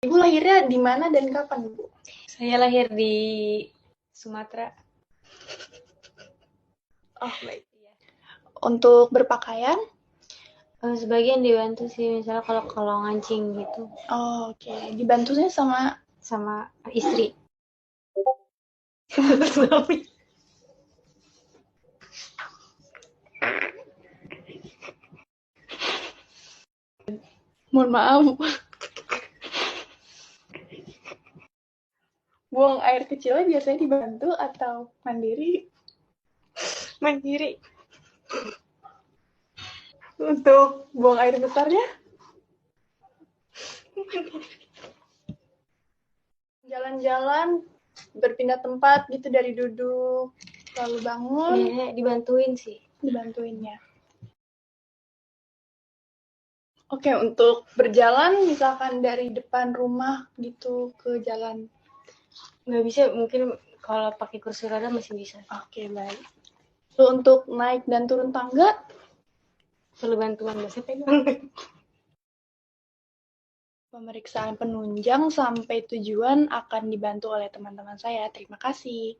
Ibu lahirnya di mana dan kapan, Bu? Saya lahir di Sumatera. Oh, baik. Untuk berpakaian? Sebagian dibantu sih, misalnya kalau ngancing gitu Oh, oke. Dibantunya sama sama istri. suami. Mohon maaf. Buang air kecilnya biasanya dibantu atau mandiri? Mandiri. Untuk buang air besarnya? Jalan-jalan, berpindah tempat gitu dari duduk, lalu bangun, Ya, dibantuin sih. dibantuinnya. Oke, untuk berjalan misalkan dari depan rumah gitu ke jalan. Nggak bisa, mungkin kalau pakai kursi roda masih bisa. Oke, baik. Lalu untuk naik dan turun tangga? Perlu bantuan, masih pegang. Pemeriksaan penunjang sampai tujuan akan dibantu oleh teman-teman saya. Terima kasih.